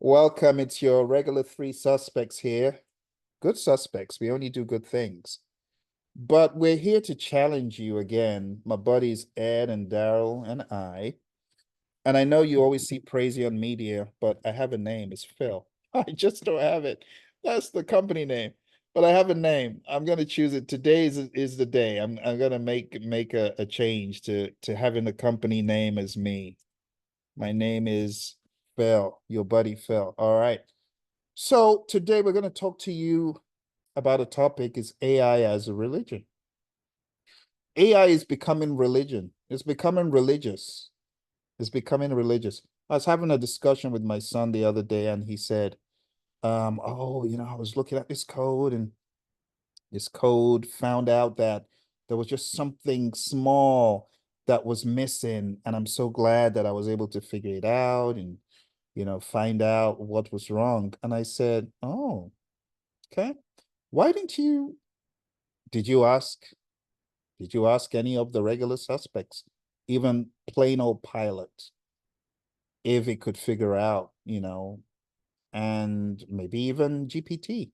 Welcome. It's your regular three suspects here. Good suspects. We only do good things. But we're here to challenge you again, my buddies Ed and Daryl and I. And I know you always see crazy on media, but I have a name. It's Phill. I just don't have it. That's the company name. But I have a name. I'm gonna choose it. Today is the day. I'm gonna make a change to having the company name as me. My name is Phill, your buddy Phill. All right. So today we're going to talk to you about a topic is AI as a religion. AI is becoming religion. It's becoming religious. It's becoming religious. I was having a discussion with my son the other day and he said, oh, I was looking at this code and this code found out that there was just something small that was missing. And I'm so glad that I was able to figure it out and, find out what was wrong. And I said, oh, okay. Why didn't you, did you ask, did you ask any of the regular suspects, even plain old pilot, if it could figure out, and maybe even GPT?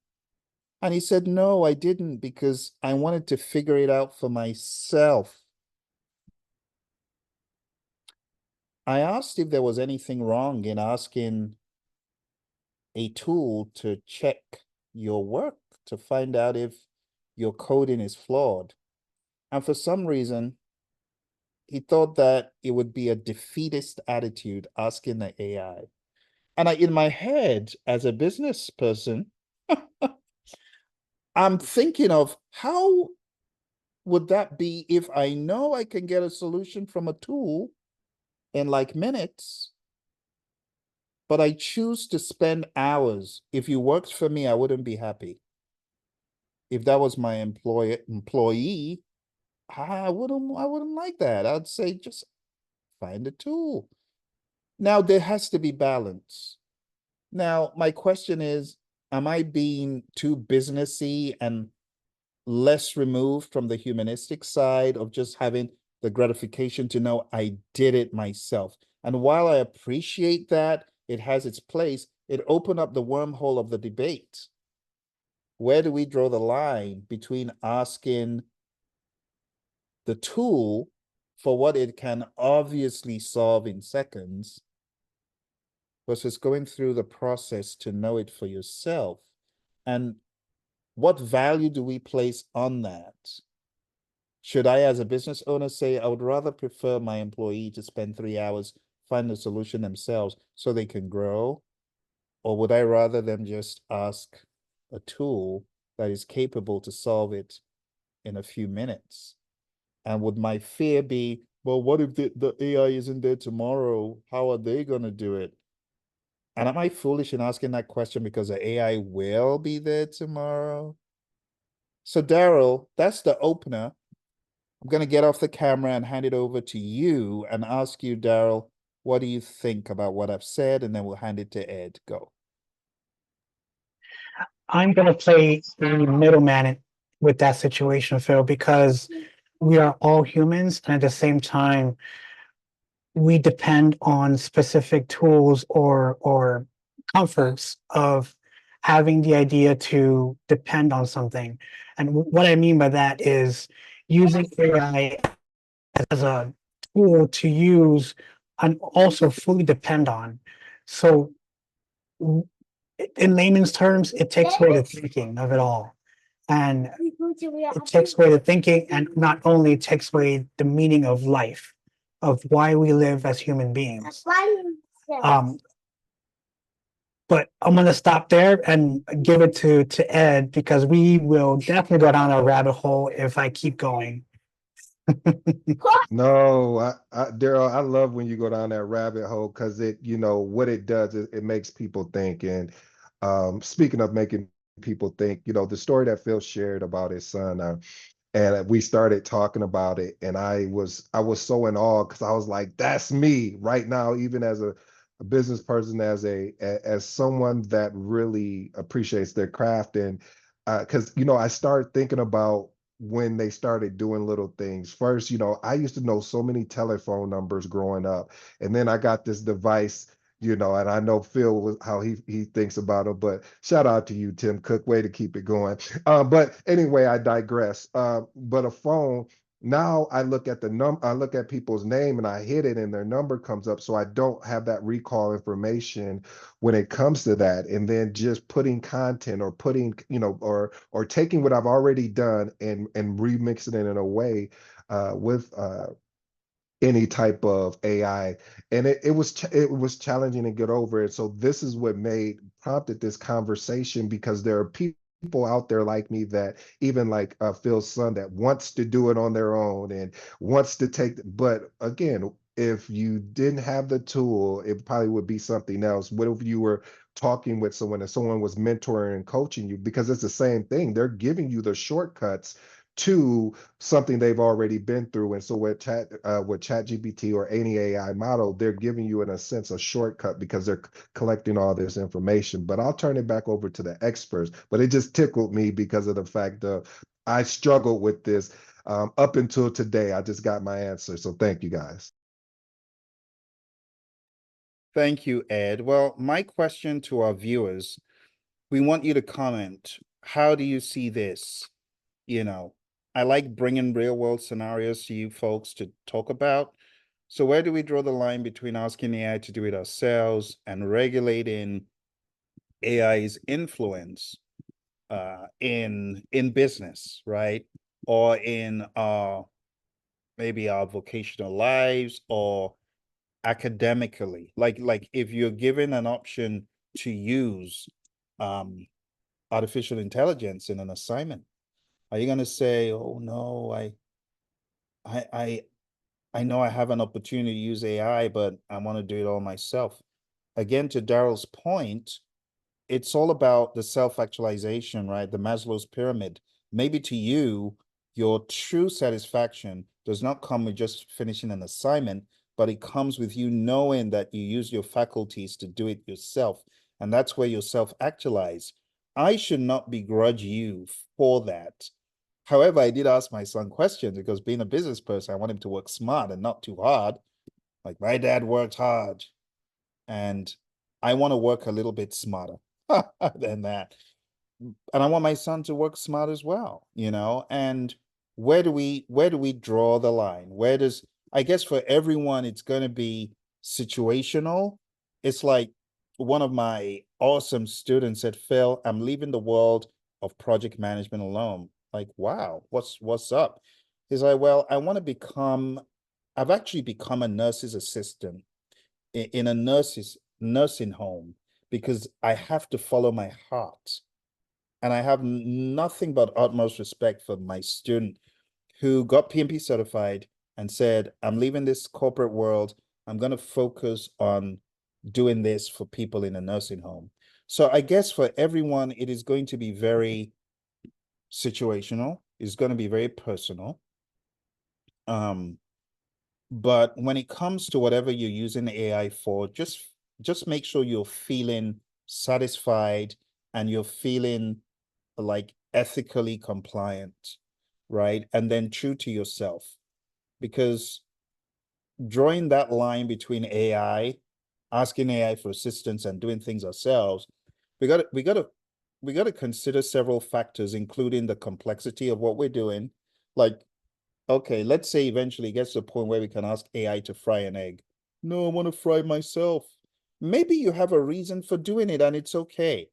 And he said, no, I didn't because I wanted to figure it out for myself. I asked if there was anything wrong in asking a tool to check your work to find out if your coding is flawed. And for some reason, he thought that it would be a defeatist attitude asking the AI. And in my head, as a business person, I'm thinking of how would that be if I know I can get a solution from a tool in like minutes, but I choose to spend hours. If you worked for me, I wouldn't be happy. If that was my employee, I wouldn't like that. I'd say just find a tool. Now there has to be balance. Now, my question is, am I being too businessy and less removed from the humanistic side of just having the gratification to know I did it myself? And while I appreciate that it has its place, it opened up the wormhole of the debate. Where do we draw the line between asking the tool for what it can obviously solve in seconds versus going through the process to know it for yourself? And what value do we place on that? Should I, as a business owner, say I would rather prefer my employee to spend 3 hours find the solution themselves so they can grow? Or would I rather them just ask a tool that is capable to solve it in a few minutes? And would my fear be, well, what if the AI isn't there tomorrow? How are they going to do it? And am I foolish in asking that question because the AI will be there tomorrow? So, Daryl, that's the opener. I'm going to get off the camera and hand it over to you and ask you, Daryl, what do you think about what I've said? And then we'll hand it to Ed. Go. I'm going to play the middleman with that situation, Phil, because we are all humans, and at the same time, we depend on specific tools or comforts of having the idea to depend on something. And what I mean by that is using AI as a tool to use and also fully depend on. So, in layman's terms, it takes away the thinking of it all. And it takes away the thinking, and not only takes away the meaning of life, of why we live as human beings. Um, but I'm going to stop there and give it to Ed, because we will definitely go down a rabbit hole if I keep going. No, Daryl, I love when you go down that rabbit hole because what it does is it makes people think. And speaking of making people think, the story that Phil shared about his son, and we started talking about it, and I was so in awe because I was like, that's me right now, even as a business person, as someone that really appreciates their craft. And because I started thinking about when they started doing little things. First, I used to know so many telephone numbers growing up, and then I got this device and I know Phill was how he thinks about them, but shout out to you, Tim Cook. Way to keep it going. But anyway, I digress. But a phone, now I look at I look at people's name and I hit it and their number comes up. So I don't have that recall information when it comes to that. And then just putting content or putting, or taking what I've already done and remixing it in a way with any type of AI. And it was challenging to get over it. So this is what prompted this conversation, because there are people out there like me that even like Phil's son that wants to do it on their own and wants to but again, if you didn't have the tool, it probably would be something else. What if you were talking with someone and someone was mentoring and coaching you? Because it's the same thing. They're giving you the shortcuts to something they've already been through. And so with ChatGPT or any AI model, they're giving you in a sense a shortcut because they're collecting all this information. But I'll turn it back over to the experts. But it just tickled me because of the fact that I struggled with this up until today. I just got my answer. So thank you guys. Thank you, Ed. Well, my question to our viewers, we want you to comment. How do you see this? I like bringing real world scenarios to you folks to talk about. So where do we draw the line between asking AI to do it ourselves and regulating AI's influence in business, right? Or in maybe our vocational lives or academically. Like if you're given an option to use artificial intelligence in an assignment, are you going to say, "Oh no, I I I know I have an opportunity to use AI, but I want to do it all myself." Again, to Daryl's point, it's all about the self-actualization, right? The Maslow's pyramid. Maybe to you, your true satisfaction does not come with just finishing an assignment, but it comes with you knowing that you use your faculties to do it yourself. And that's where you self-actualize. I should not begrudge you for that. However, I did ask my son questions because being a business person, I want him to work smart and not too hard. Like my dad worked hard, and I want to work a little bit smarter than that. And I want my son to work smart as well, and where do we draw the line? I guess for everyone it's going to be situational. It's like one of my awesome students at Phill, "I'm leaving the world of project management alone." Like, wow, what's up? He's like, "Well, I've actually become a nurse's assistant in a nursing home because I have to follow my heart." And I have nothing but utmost respect for my student who got PMP certified and said, "I'm leaving this corporate world. I'm going to focus on doing this for people in a nursing home." So I guess for everyone, it is going to be very situational. It's going to be very personal. But when it comes to whatever you're using AI for, just make sure you're feeling satisfied and you're feeling like ethically compliant, right? And then true to yourself. Because drawing that line between AI, asking AI for assistance and doing things ourselves, we got to consider several factors, including the complexity of what we're doing. Like, okay, let's say eventually it gets to a point where we can ask AI to fry an egg. "No, I want to fry myself." Maybe you have a reason for doing it and it's okay.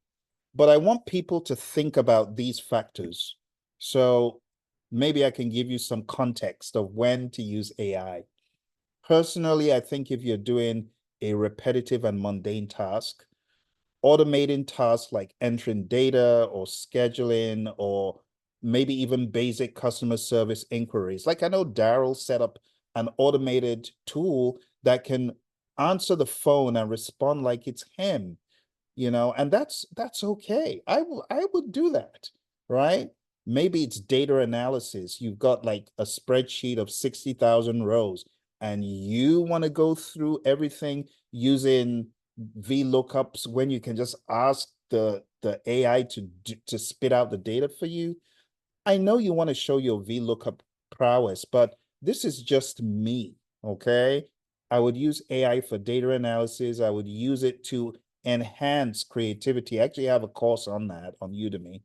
But I want people to think about these factors. So maybe I can give you some context of when to use AI. Personally, I think if you're doing a repetitive and mundane task, automating tasks like entering data or scheduling or maybe even basic customer service inquiries. Like I know Daryl set up an automated tool that can answer the phone and respond like it's him, and that's okay. I would do that, right? Maybe it's data analysis. You've got like a spreadsheet of 60,000 rows and you want to go through everything using VLOOKUPs when you can just ask the AI to spit out the data for you. I know you want to show your VLOOKUP prowess, but this is just me, okay? I would use AI for data analysis. I would use it to enhance creativity. I actually have a course on that on Udemy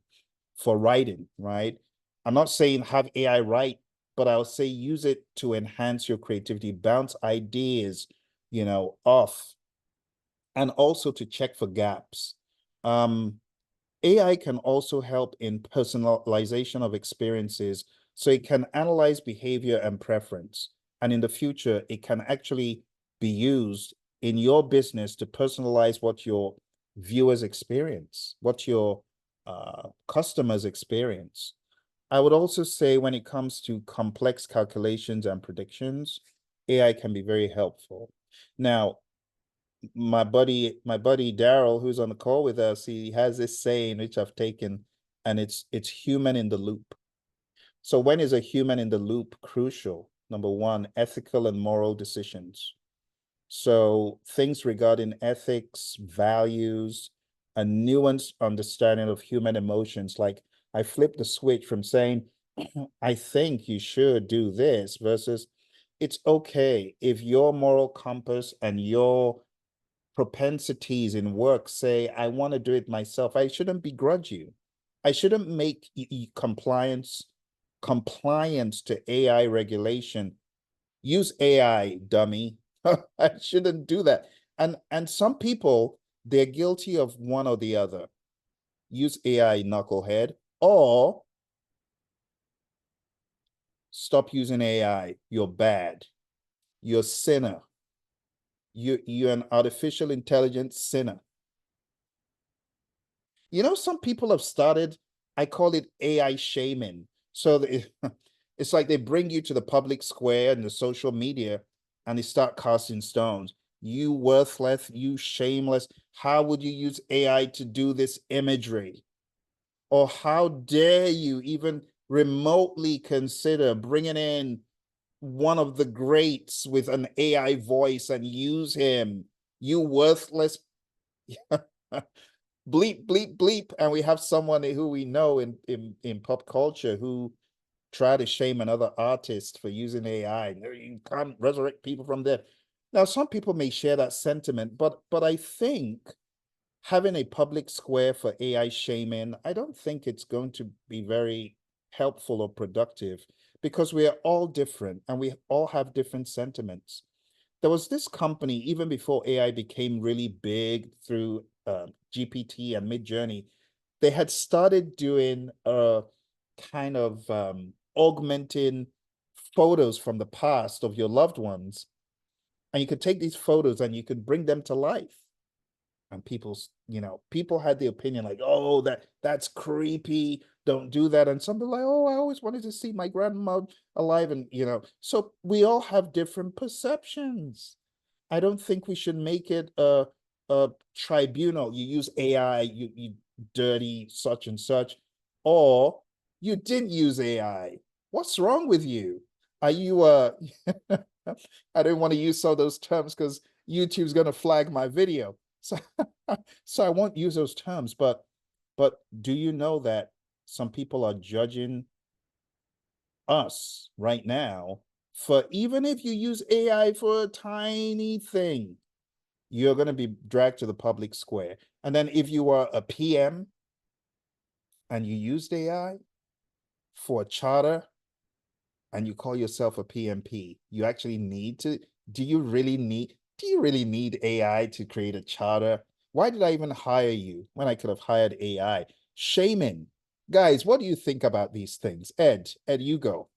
for writing, right? I'm not saying have AI write, but I'll say use it to enhance your creativity, bounce ideas, off, and also to check for gaps. AI can also help in personalization of experiences. So it can analyze behavior and preference. And in the future, it can actually be used in your business to personalize what your viewers experience, what your customers experience. I would also say when it comes to complex calculations and predictions, AI can be very helpful. Now, my buddy Daryl, who's on the call with us, he has this saying which I've taken, and it's human in the loop. So when is a human in the loop crucial? Number one, ethical and moral decisions. So things regarding ethics, values, a nuanced understanding of human emotions. Like I flip the switch from saying, I think you should do this versus it's okay if your moral compass and your propensities in work say, I want to do it myself. I shouldn't begrudge you. I shouldn't make compliance to AI regulation. Use AI, dummy. I shouldn't do that. And some people, they're guilty of one or the other. Use AI, knucklehead, or stop using AI. You're bad. You're a sinner. You're an artificial intelligence sinner. Some people have started, I call it AI shaming. So it's like they bring you to the public square and the social media and they start casting stones. You worthless, you shameless. How would you use AI to do this imagery? Or how dare you even remotely consider bringing in one of the greats with an AI voice and use him? You worthless. Bleep, bleep, bleep. And we have someone who we know in pop culture who tried to shame another artist for using AI. You can't resurrect people from death. Now, some people may share that sentiment, but I think having a public square for AI shaming, I don't think it's going to be very helpful or productive because we are all different and we all have different sentiments. There was this company, even before AI became really big through GPT and Midjourney, they had started doing kind of augmenting photos from the past of your loved ones. And you could take these photos and you could bring them to life. And people had the opinion like, oh, that's creepy. Don't do that. And some people like, oh, I always wanted to see my grandma alive. And, so we all have different perceptions. I don't think we should make it a tribunal. You use AI, you dirty such and such, or you didn't use AI. What's wrong with you? Are you I don't want to use some of those terms because YouTube's gonna flag my video. So so I won't use those terms, but do you know that some people are judging us right now for even if you use AI for a tiny thing, you're going to be dragged to the public square. And then if you are a PM and you used AI for a charter and you call yourself a PMP, you actually need to, do you really need AI to create a charter? Why did I even hire you when I could have hired AI? Shaming. Guys, what do you think about these things? Ed, you go.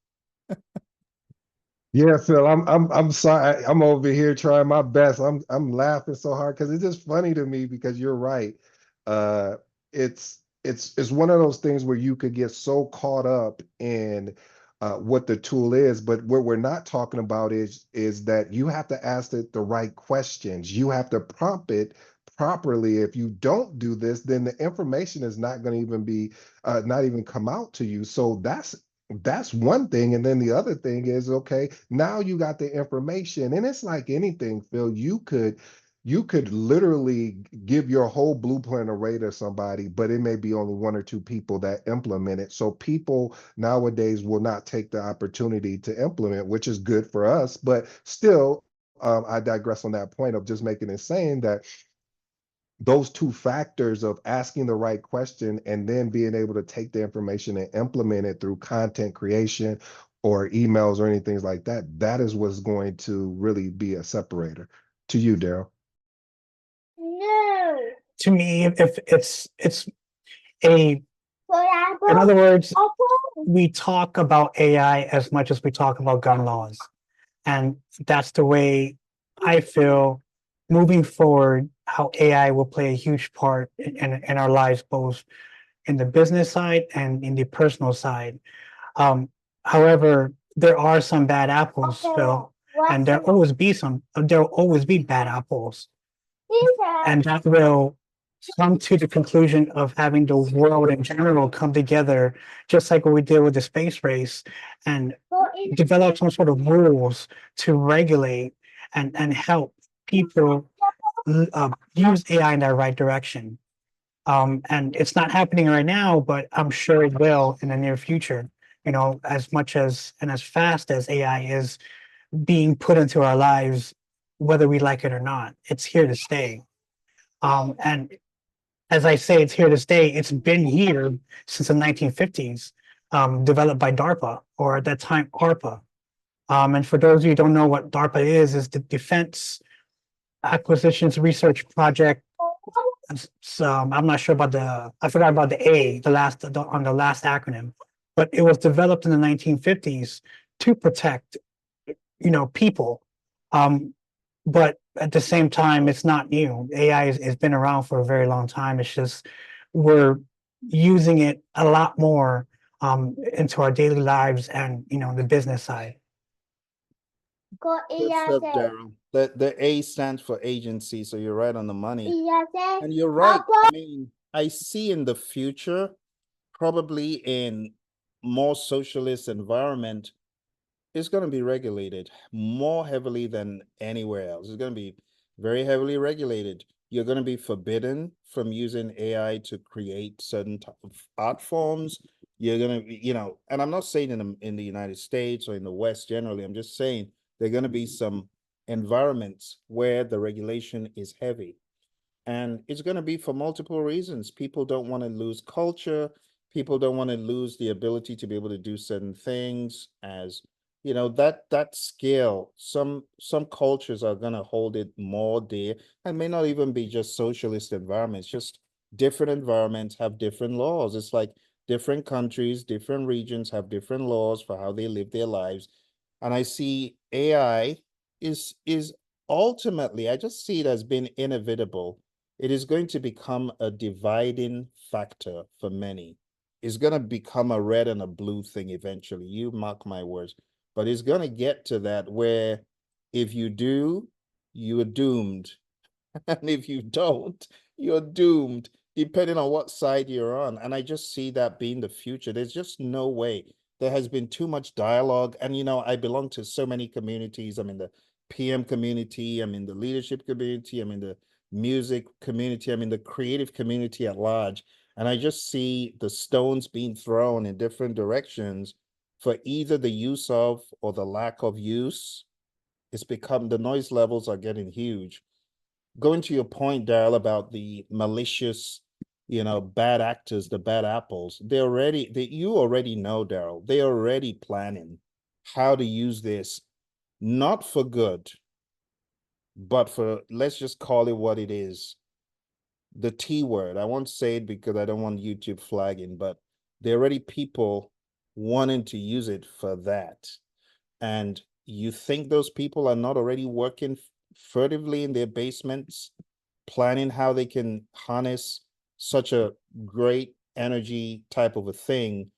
Yeah, Phil, I'm sorry. I'm over here trying my best. I'm laughing so hard because it's just funny to me because you're right. Uh it's one of those things where you could get so caught up in what the tool is, but what we're not talking about is that you have to ask it the right questions. You have to prompt it properly. If you don't do this, then the information is not going to even be not even come out to you. So that's one thing. And then the other thing is, okay, now you got the information. And it's like anything, Phil, you could literally give your whole blueprint array to somebody, but it may be only one or two people that implement it. So people nowadays will not take the opportunity to implement, which is good for us, but still I digress on that point of just making it saying that those two factors of asking the right question and then being able to take the information and implement it through content creation or emails or anything like that, that is what's going to really be a separator. To you, Daryl. No. To me, if it's a, in other words, we talk about AI as much as we talk about gun laws. And that's the way I feel moving forward, how AI will play a huge part in our lives, both in the business side and in the personal side. Um, However, there are some bad apples, Phil, and there'll always be bad apples. And that will come to the conclusion of having the world in general come together, just like what we did with the space race, and develop some sort of rules to regulate and help people use AI in the right direction. And it's not happening right now, but I'm sure it will in the near future. You know, as much as and as fast as AI is being put into our lives, whether we like it or not, it's here to stay. And as I say, it's here to stay. It's been here since the 1950s, developed by DARPA, or at that time, ARPA. And for those of you who don't know what DARPA is the Defense Acquisitions Research Project. So I'm not sure about I forgot about the A, on the last acronym, but it was developed in the 1950s to protect, people. But at the same time, it's not new. AI has been around for a very long time. It's just we're using it a lot more into our daily lives and the business side. Good stuff, Daryl. The A stands for agency, so you're right on the money. And you're right. I mean, I see in the future, probably in more socialist environment, it's going to be regulated more heavily than anywhere else. It's going to be very heavily regulated. You're going to be forbidden from using AI to create certain type of art forms. You're going to, and I'm not saying in the United States or in the West generally. I'm just saying there are going to be some environments where the regulation is heavy. And it's going to be for multiple reasons. People don't want to lose culture. People don't want to lose the ability to be able to do certain things as that scale. Some cultures are going to hold it more dear, and may not even be just socialist environments. Just different environments have different laws. It's like different countries, different regions have different laws for how they live their lives. And I see AI is ultimately, I just see it as being inevitable. It is going to become a dividing factor for many. It's going to become a red and a blue thing eventually. You mark my words. But it's going to get to that where if you do, you are doomed. And if you don't, you're doomed, depending on what side you're on. And I just see that being the future. There's just no way. There has been too much dialogue. And, I belong to so many communities. I'm in the PM community. I'm in the leadership community. I'm in the music community. I'm in the creative community at large. And I just see the stones being thrown in different directions for either the use of or the lack of use. The noise levels are getting huge. Going to your point, Darrell, about the malicious, bad actors, the bad apples, you already know, Darrell, they're already planning how to use this, not for good, but for, let's just call it what it is. The T word. I won't say it because I don't want YouTube flagging, but there are already people wanting to use it for that. And you think those people are not already working furtively in their basements, planning how they can harness such a great energy type of a thing,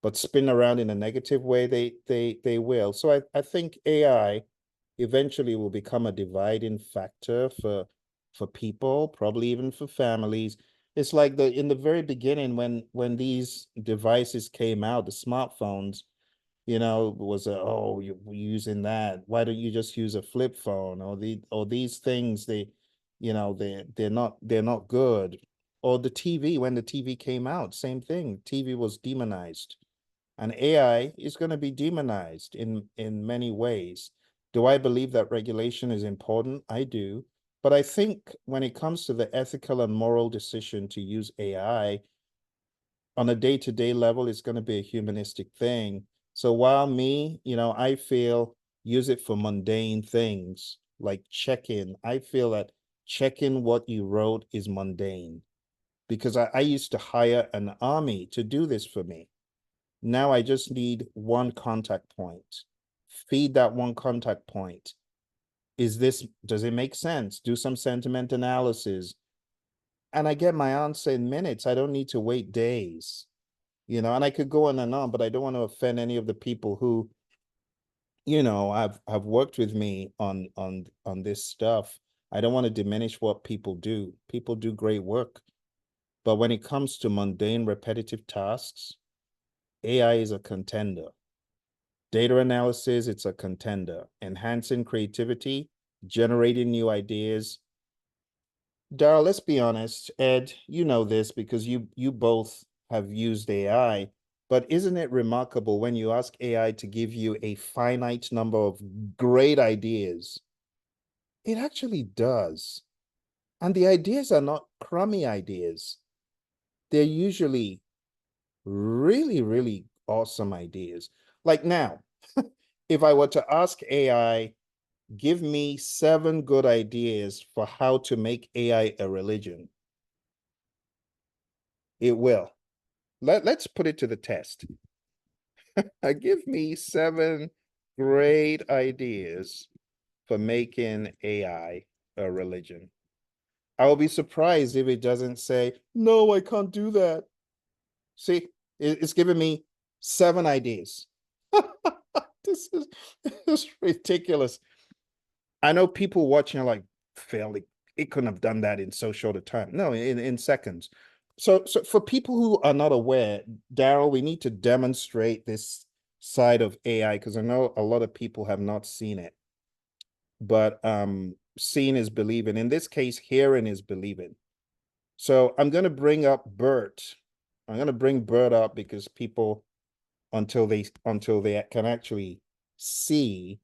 but spin around in a negative way? They will. So I think AI eventually will become a dividing factor for people, probably even for families. It's like in the very beginning when these devices came out, the smartphones, was you're using that. Why don't you just use a flip phone? Or these things, they're not good. Or the TV, when the TV came out, same thing. TV was demonized. And AI is going to be demonized in many ways. Do I believe that regulation is important? I do. But I think when it comes to the ethical and moral decision to use AI on a day-to-day level, it's going to be a humanistic thing. So while me, I feel use it for mundane things like check-in. I feel that checking what you wrote is mundane because I used to hire an army to do this for me. Now I just need one contact point. Feed that one contact point. Does it make sense? Do some sentiment analysis. And I get my answer in minutes. I don't need to wait days, and I could go on and on, but I don't want to offend any of the people who, have worked with me on this stuff. I don't want to diminish what people do. People do great work. But when it comes to mundane, repetitive tasks, AI is a contender. Data analysis, it's a contender. Enhancing creativity, generating new ideas. Darrell, let's be honest. Ed, you know this because you both have used AI, but isn't it remarkable when you ask AI to give you a finite number of great ideas? It actually does. And the ideas are not crummy ideas. They're usually really, really awesome ideas. Like now, if I were to ask AI, give me 7 good ideas for how to make AI a religion, it will. Let's put it to the test. Give me 7 great ideas for making AI a religion. I will be surprised if it doesn't say, no, I can't do that. See, it's giving me 7 ideas. This is ridiculous. I know people watching are like, Phill, it couldn't have done that in so short a time. No, in seconds. So for people who are not aware, Daryl, we need to demonstrate this side of AI because I know a lot of people have not seen it. But seeing is believing. In this case, hearing is believing. So I'm going to bring up BERT. I'm going to bring BERT up because people, until they can actually see,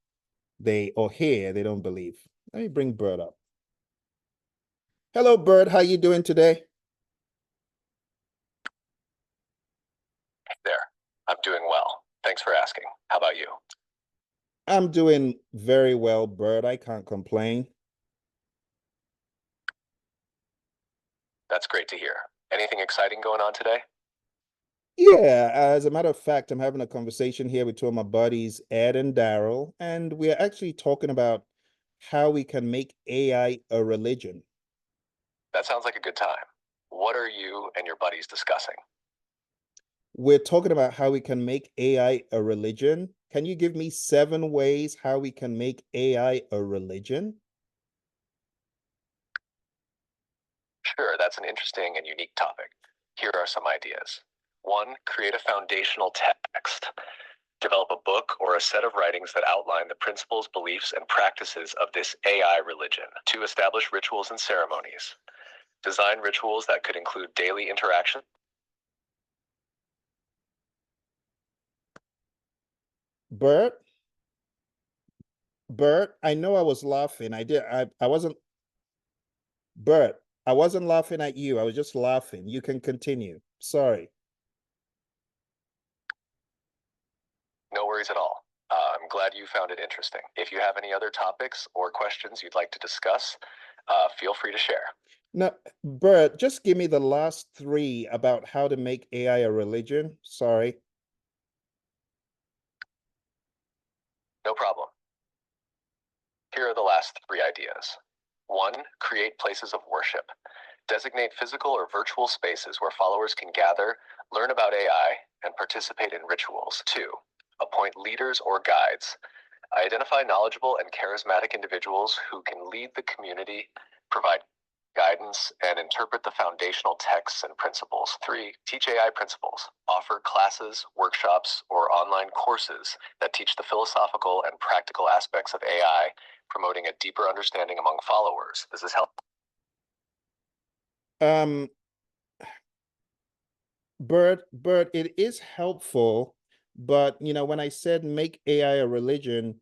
or hear, they don't believe. Let me bring BERT up. Hello, BERT. How you doing today? There. I'm doing well. Thanks for asking. How about you? I'm doing very well, BERT. I can't complain. That's great to hear. Anything exciting going on today? Yeah, as a matter of fact, I'm having a conversation here with 2 of my buddies, Ed and Daryl, and we're actually talking about how we can make AI a religion. That sounds like a good time. What are you and your buddies discussing? We're talking about how we can make AI a religion. Can you give me 7 ways how we can make AI a religion? Sure, that's an interesting and unique topic. Here are some ideas. 1, create a foundational text. Develop a book or a set of writings that outline the principles, beliefs, and practices of this AI religion. 2, establish rituals and ceremonies. Design rituals that could include daily interaction. BERT, I know I was laughing. I wasn't, BERT, I wasn't laughing at you. I was just laughing. You can continue. Sorry. No worries at all. I'm glad you found it interesting. If you have any other topics or questions you'd like to discuss, feel free to share. No, BERT, just give me the last 3 about how to make AI a religion. Sorry. No problem. Here are the last 3 ideas. 1, create places of worship. Designate physical or virtual spaces where followers can gather, learn about AI, and participate in rituals. 2, appoint leaders or guides. Identify knowledgeable and charismatic individuals who can lead the community, provide guidance, and interpret the foundational texts and principles. 3, teach AI principles. Offer classes, workshops, or online courses that teach the philosophical and practical aspects of AI, promoting a deeper understanding among followers. Does this help? BERT, it is helpful, but when I said make AI a religion,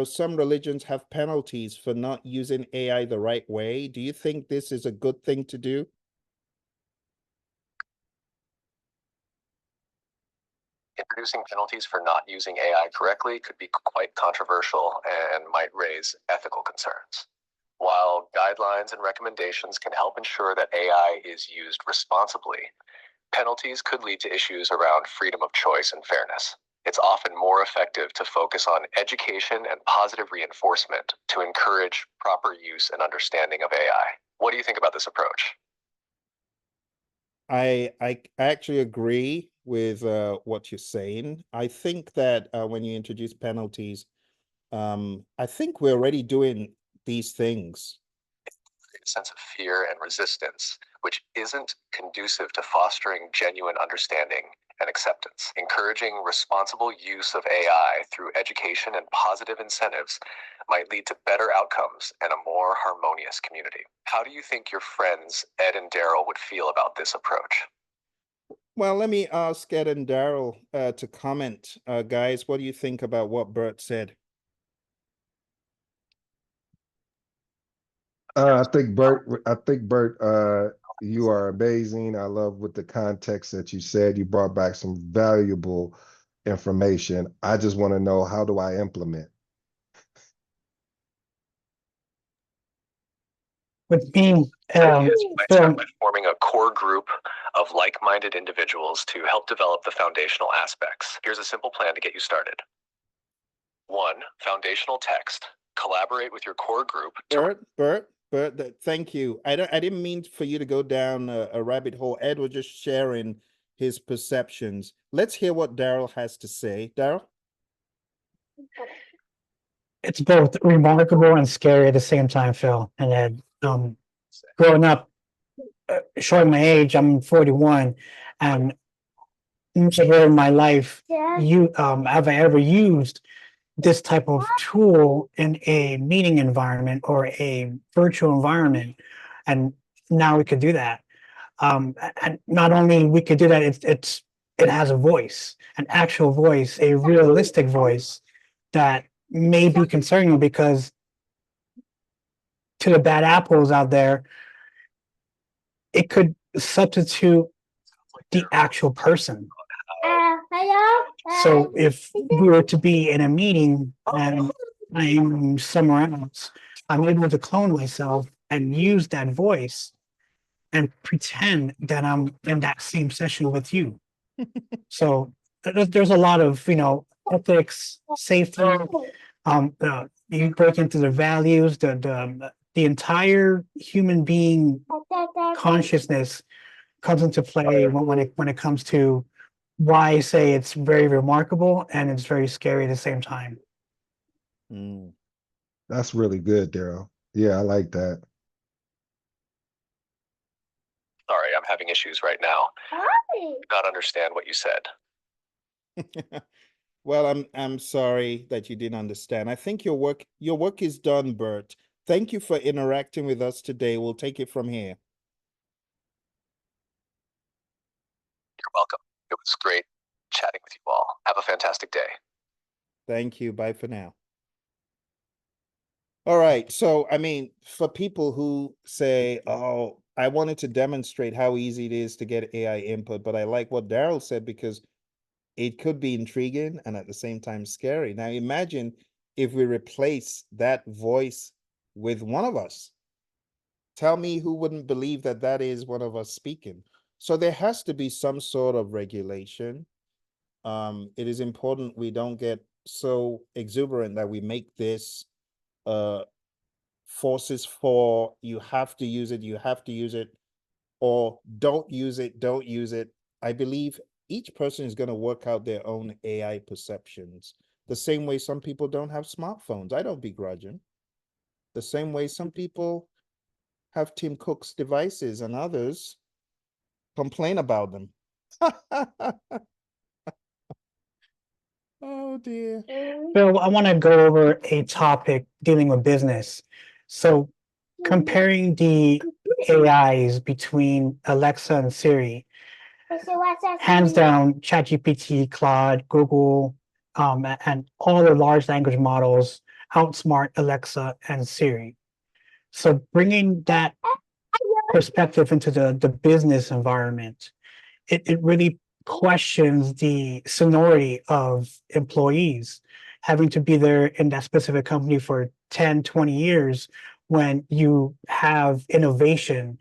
some religions have penalties for not using AI the right way. Do you think this is a good thing to do? Introducing penalties for not using AI correctly could be quite controversial and might raise ethical concerns. While guidelines and recommendations can help ensure that AI is used responsibly, penalties could lead to issues around freedom of choice and fairness. It's often more effective to focus on education and positive reinforcement to encourage proper use and understanding of AI. What do you think about this approach? I actually agree with what you're saying. I think that when you introduce penalties, I think we're already doing these things. A sense of fear and resistance, which isn't conducive to fostering genuine understanding and acceptance. Encouraging responsible use of AI through education and positive incentives might lead to better outcomes and a more harmonious community. How do you think your friends, Ed and Daryl, would feel about this approach? Well, let me ask Ed and Daryl to comment. Guys, what do you think about what BERT said? I think Bert, you are amazing. I love with the context that you said. You brought back some valuable information. I just want to know, how do I implement? With me, Might Phill, start by forming a core group of like-minded individuals to help develop the foundational aspects. Here's a simple plan to get you started. 1. Foundational text. Collaborate with your core group to Bert, thank you. I didn't mean for you to go down a rabbit hole. Ed was just sharing his perceptions. Let's hear what Daryl has to say. Daryl? it's both remarkable and scary at the same time, Phill. And Ed, growing up, showing my age, I'm 41, and never in my life have I ever used this type of tool in a meeting environment or a virtual environment, and now we could do that. And not only we could do that, it has a voice, an actual voice, a realistic voice that may be concerning, because to the bad apples out there, it could substitute the actual person. So if we were to be in a meeting and I'm somewhere else, I'm able to clone myself and use that voice and pretend that I'm in that same session with you. So there's a lot of, ethics, safety. You break into the values, the entire human being consciousness comes into play when it comes to why I say it's very remarkable and it's very scary at the same time. That's really good, Daryl. Yeah, I like that. Sorry, I'm having issues right now. I do not understand what you said. Well, I'm sorry that you didn't understand. I think your work is done, Bert. Thank you for interacting with us today. We'll take it from here. You're welcome. It was great chatting with you all. Have a fantastic day. Thank you. Bye for now. All right. So, I mean, for people who say, oh, I wanted to demonstrate how easy it is to get AI input, but I like what Daryl said, because it could be intriguing and at the same time scary. Now, imagine if we replace that voice with one of us. Tell me who wouldn't believe that that is one of us speaking. So there has to be some sort of regulation. It is important we don't get so exuberant that we make this forces for you have to use it, or don't use it. I believe each person is going to work out their own AI perceptions. The same way some people don't have smartphones. I don't begrudge them. The same way some people have Tim Cook's devices and others complain about them. Oh dear. Phill, I want to go over a topic dealing with business. So comparing the AIs between Alexa and Siri, hands down, ChatGPT, Claude, Google, and all the large language models outsmart Alexa and Siri. So bringing that perspective into the business environment, it really questions the seniority of employees having to be there in that specific company for 10, 20 years when you have innovation,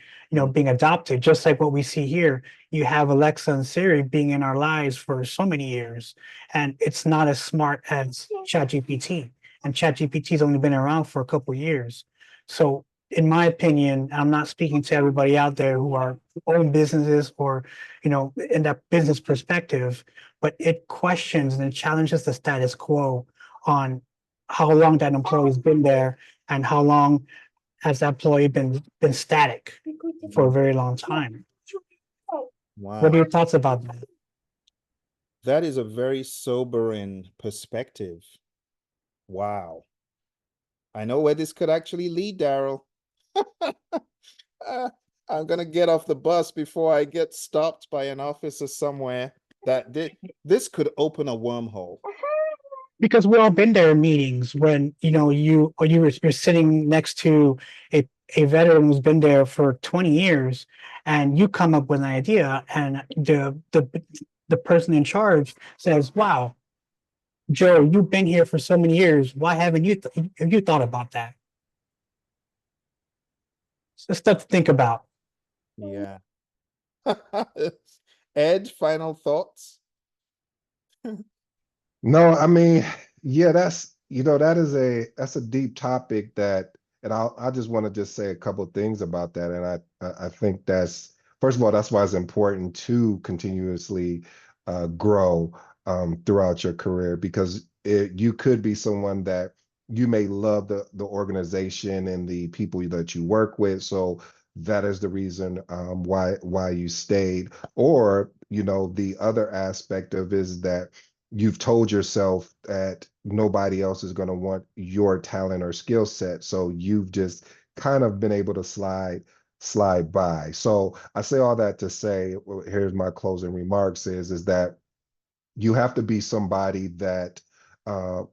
being adopted, just like what we see here. You have Alexa and Siri being in our lives for so many years, and it's not as smart as ChatGPT. And ChatGPT's only been around for a couple of years. So in my opinion, I'm not speaking to everybody out there who are own businesses or, in that business perspective, but it questions and it challenges the status quo on how long that employee's been there and how long has that employee been static for a very long time. What are Wow. your thoughts about that? That is a very sobering perspective. Wow. I know where this could actually lead, Daryl. I'm gonna get off the bus before I get stopped by an officer somewhere. This could open a wormhole. Because we've all been there in meetings when you're sitting next to a veteran who's been there for 20 years, and you come up with an idea, and the person in charge says, "Wow, Joe, you've been here for so many years. Why haven't you thought about that?" So stuff to think about. Yeah. Ed, final thoughts? No, I mean, yeah, that's a deep topic that, and I just want to just say a couple things about that. And I think that's, first of all, that's why it's important to continuously grow throughout your career, because you could be someone that you may love the organization and the people that you work with. So that is the reason why you stayed. Or, the other aspect of is that you've told yourself that nobody else is going to want your talent or skill set, so you've just kind of been able to slide by. So I say all that to say, well, here's my closing remarks, is that you have to be somebody that uh,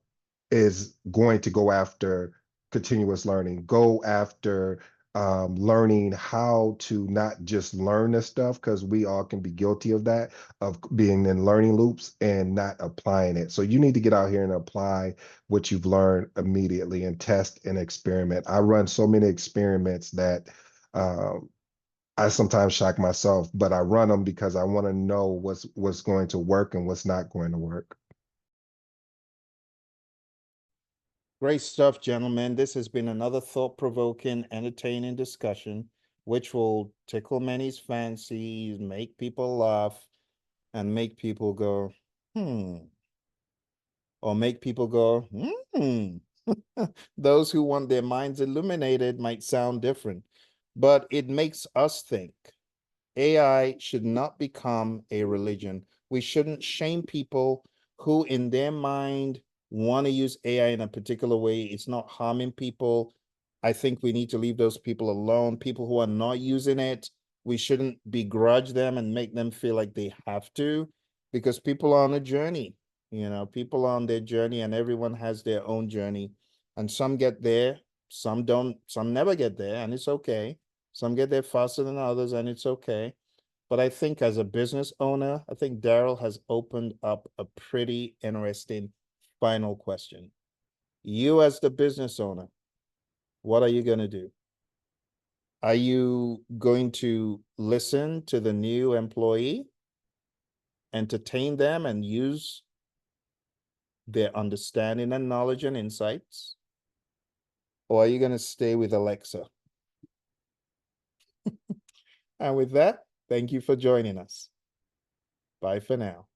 is going to go after continuous learning, go after learning how to not just learn this stuff, because we all can be guilty of that, of being in learning loops and not applying it. So you need to get out here and apply what you've learned immediately and test and experiment. I run so many experiments that I sometimes shock myself, but I run them because I want to know what's going to work and what's not going to work. Great stuff, gentlemen. This has been another thought-provoking, entertaining discussion, which will tickle many's fancies, make people laugh, and make people go, or make people go, Those who want their minds illuminated might sound different, but it makes us think. AI should not become a religion. We shouldn't shame people who, in their mind, want to use AI in a particular way. It's not harming people. I think we need to leave those people alone. People who are not using it, we shouldn't begrudge them and make them feel like they have to, because people are on a journey. People are on their journey, and everyone has their own journey. And some get there, some don't, some never get there, and it's okay. Some get there faster than others, and it's okay. But I think as a business owner, I think Darrell has opened up a pretty interesting final question. You, as the business owner, what are you going to do? Are you going to listen to the new employee, entertain them, and use their understanding and knowledge and insights? Or are you going to stay with Alexa? And with that, thank you for joining us. Bye for now.